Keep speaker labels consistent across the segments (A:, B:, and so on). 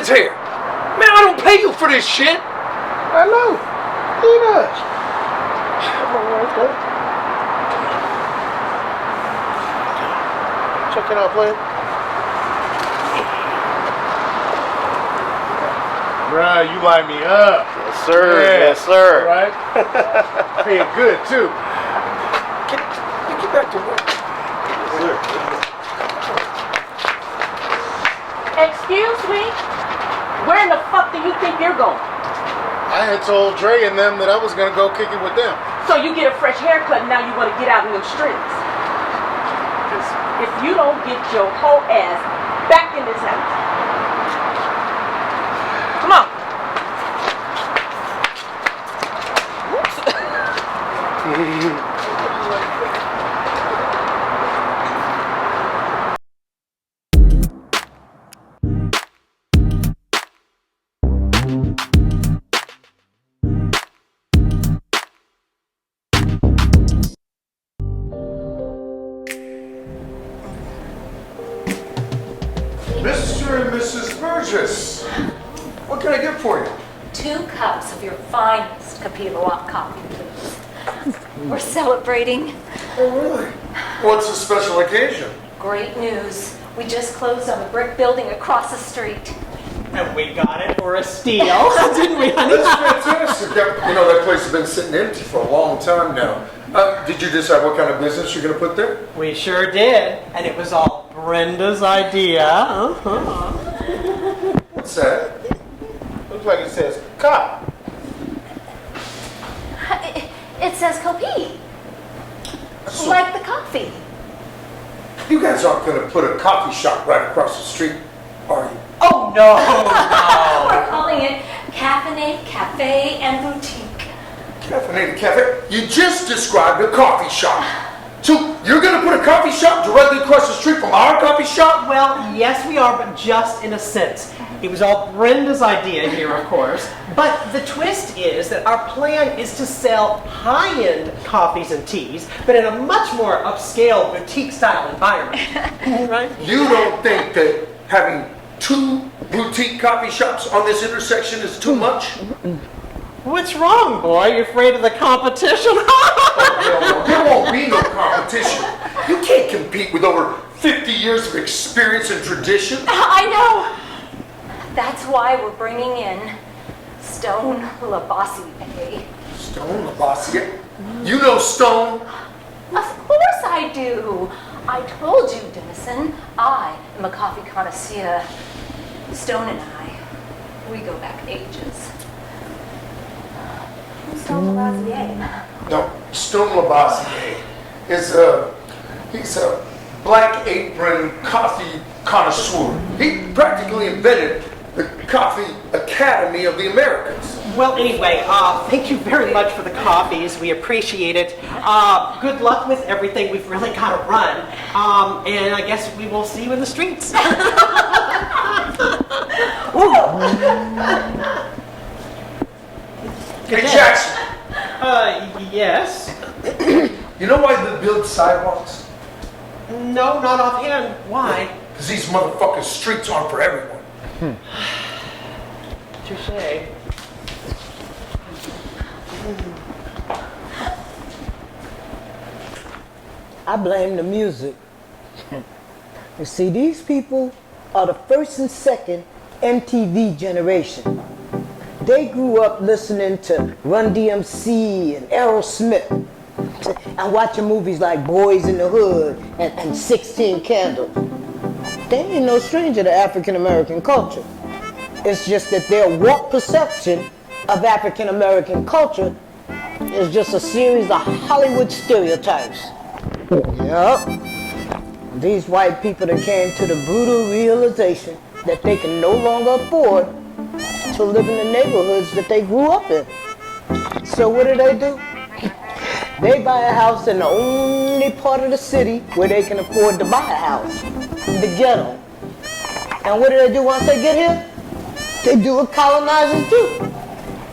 A: here? Man, I don't pay you for this shit.
B: I know. He does. Come on, let's go. Check it out, player. Bruh, you light me up.
C: Yes, sir.
B: Yeah.
C: Yes, sir.
B: Right? Paying good, too.
A: Get back to work.
C: Yes, sir.
D: Excuse me? Where in the fuck do you think you're going?
B: I had told Dre and them that I was gonna go kick it with them.
D: So you get a fresh haircut and now you want to get out in them streets. If you don't get your whole ass back in this house. Come on.
A: Mr. and Mrs. Burgess, what can I get for you?
E: 2 cups of your finest Capilla coffee, please. We're celebrating.
A: Oh, really? What's the special occasion?
E: Great news. We just closed on the brick building across the street.
F: And we got it for a steal, didn't we, honey?
A: That's fantastic. You know, that place has been sitting empty for a long time now. Did you decide what kind of business you're going to put there?
F: We sure did. And it was all Brenda's idea. Uh-huh.
A: What's that?
B: Looks like it says cop.
E: It says Kopi.
A: So,
E: Like the coffee.
A: you guys aren't going to put a coffee shop right across the street, are you?
F: Oh, no,
E: We're calling it Caffeine, Cafe, and Boutique.
A: Caffeinated Cafe? You just described a coffee shop. So you're going to put a coffee shop directly across the street from our coffee shop?
F: Well, yes, we are, but just in a sense. It was all Brenda's idea here, of course. But the twist is that our plan is to sell high-end coffees and teas, but in a much more upscale boutique-style environment. Right?
A: You don't think that having 2 boutique coffee shops on this intersection is too much?
F: What's wrong, boy? You afraid of the competition?
A: Oh, there won't be no competition. You can't compete with over 50 years of experience and tradition.
E: I know. That's why we're bringing in Stone Labossiere.
A: Stone Labossiere? You know Stone?
E: Of course I do. I told you, Dennison, I am a coffee connoisseur. Stone and I, we go back ages. Who's Stone Labossiere?
A: No, Stone Labossiere is he's a black apron coffee connoisseur. He practically invented the Coffee Academy of the Americans.
F: Well, anyway, thank you very much for the coffees. We appreciate it. Good luck with everything. We've really got to run. And I guess we will see you in the streets.
A: Hey, Jackson.
F: Yes.
A: You know why they build sidewalks?
F: No, not offhand. Why?
A: Because these motherfucking streets aren't for everyone.
F: Touche.
G: I blame the music. You see, these people are the first and second MTV generation. They grew up listening to Run DMC and Aerosmith and watching movies like Boys in the Hood and 16 Candles. They ain't no stranger to African American culture. It's just that their warped perception of African American culture is just a series of Hollywood stereotypes. Yep. These white people that came to the brutal realization that they can no longer afford to live in the neighborhoods that they grew up in. So what do? They buy a house in the only part of the city where they can afford to buy a house, the ghetto. And what do they do once they get here? They do what colonizers do.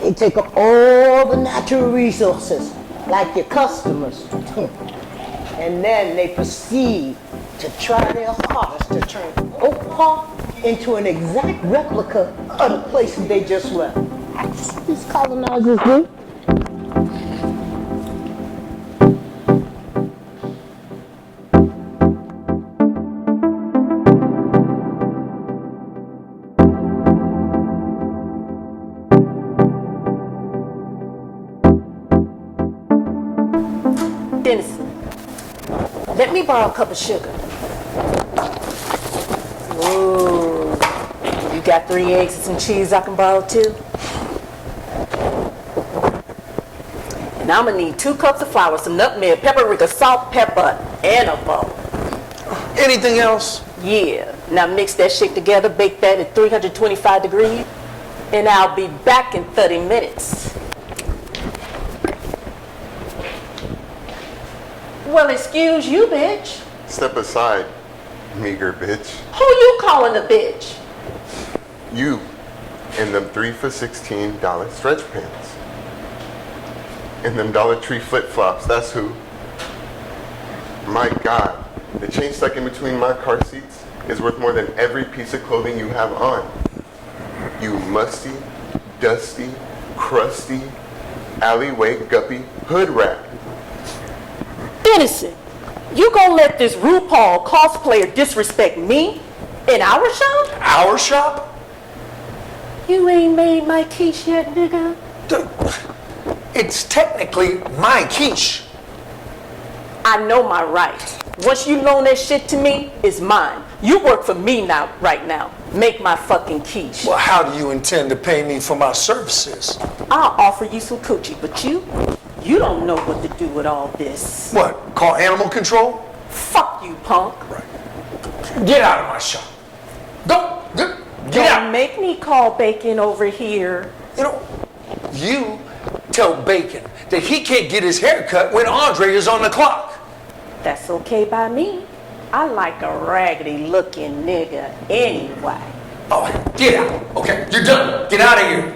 G: They take up all the natural resources, like your customers, and then they proceed to try their hardest to turn Oak Park into an exact replica of the places they just left. These colonizers do.
D: Dennis, let me borrow a cup of sugar. Ooh, you got 3 eggs and some cheese I can borrow too? And I'm gonna need 2 cups of flour, some nutmeg, paprika, salt, pepper, and a bowl.
A: Anything else?
D: Yeah, now mix that shit together, bake that at 325 degrees, and I'll be back in 30 minutes. Well, excuse you, bitch.
C: Step aside, meager bitch.
D: Who you calling a bitch?
C: You in them 3 for $16 stretch pants. In them Dollar Tree flip-flops, that's who. My God, the chain stuck in between my car seats is worth more than every piece of clothing you have on. You musty, dusty, crusty, alleyway guppy hood rat.
D: Dennison, you gonna let this RuPaul cosplayer disrespect me in our shop?
A: Our shop?
D: You ain't made my quiche yet, nigga.
A: It's technically my quiche.
D: I know my rights. Once you loan that shit to me, it's mine. You work for me now, right now. Make my fucking quiche.
A: Well, how do you intend to pay me for my services?
D: I'll offer you some coochie, but you don't know what to do with all this.
A: What, call animal control?
D: Fuck you, punk.
A: Get out of my shop. Get
D: Don't
A: out.
D: make me call Bacon over here.
A: You know, you tell Bacon that he can't get his hair cut when Andre is on the clock.
D: That's okay by me. I like a raggedy looking nigga anyway.
A: Oh, get out. Okay, you're done. Get out of here.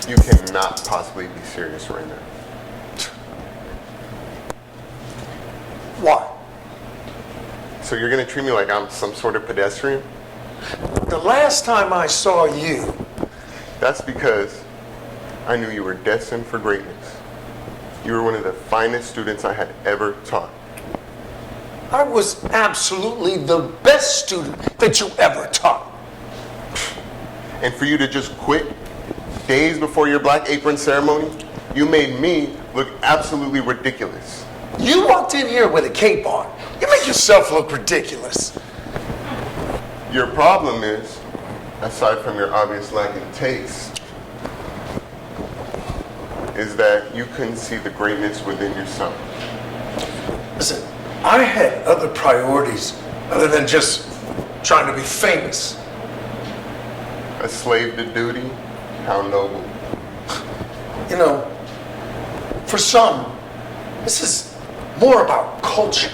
C: You cannot possibly be serious right now.
A: Why?
C: So you're gonna treat me like I'm some sort of pedestrian?
A: The last time I saw you,
C: That's because I knew you were destined for greatness. You were one of the finest students I had ever taught.
A: I was absolutely the best student that you ever taught.
C: And for you to just quit days before your black apron ceremony, you made me look absolutely ridiculous.
A: You walked in here with a cape on. You make yourself look ridiculous.
C: Your problem is, aside from your obvious lack in taste, is that you couldn't see the greatness within yourself.
A: Listen, I had other priorities other than just trying to be famous.
C: A slave to duty? How noble.
A: You know, for some, this is more about culture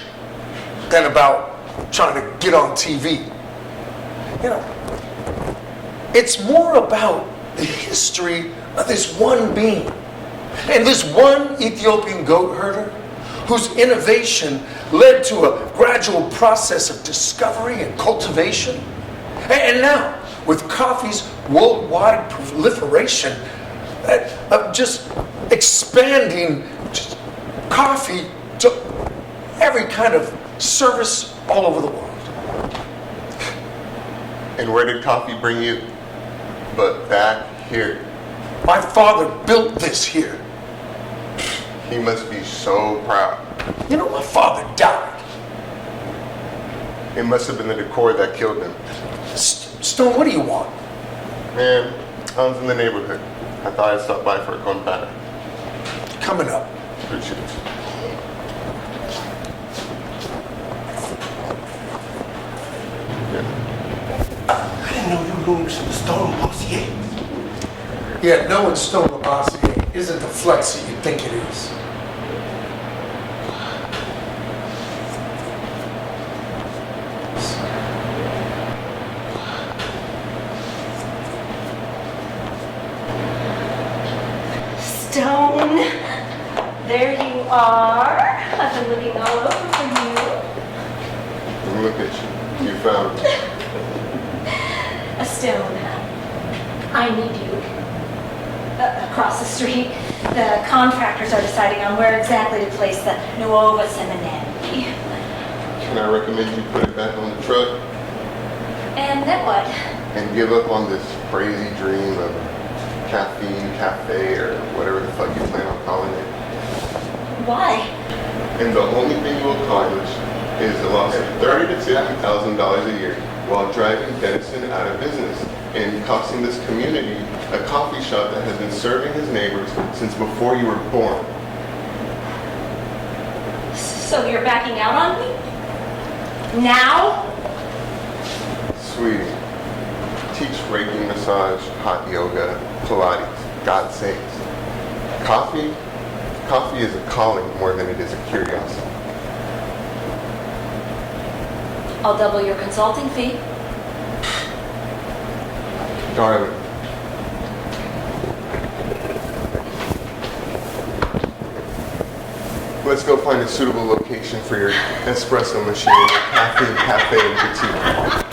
A: than about trying to get on TV. You know, it's more about the history of this one being and this one Ethiopian goat herder whose innovation led to a gradual process of discovery and cultivation. And now, with coffee's worldwide proliferation, of just expanding just coffee to every kind of service all over the world.
C: And where did coffee bring you? But back here.
A: My father built this here.
C: He must be so proud.
A: You know, my father died.
C: It must have been the decor that killed him.
A: Stone, what do you want?
C: Man, I was in the neighborhood. I thought I'd stop by for a con batter.
A: Coming up.
C: Appreciate it.
B: I didn't know you were doing Stone Bossier.
A: Yeah, knowing Stone Labossiere isn't the flexi you think it is.
E: Stone, there you are. I've been looking all over for you.
C: And look at you. You found it.
E: A stone. I need you. Across the street, the contractors are deciding on where exactly to place the Nuova Seminary.
C: Can I recommend you put it back on the truck
E: And then what?
C: and give up on this crazy dream of a cafe, or whatever the fuck you plan on calling it?
E: Why?
C: And the only thing you will accomplish is the loss of $30,000 to $50,000 a year while driving Denison out of business and costing this community a coffee shop that has been serving his neighbors since before you were born.
E: So you're backing out on me? Now?
C: Sweetie, teach Reiki, massage, hot yoga, Pilates, God sakes. Coffee is a calling more than it is a curiosity.
E: I'll double your consulting fee.
C: Darling, let's go find a suitable location for your espresso machine, cafe and boutique.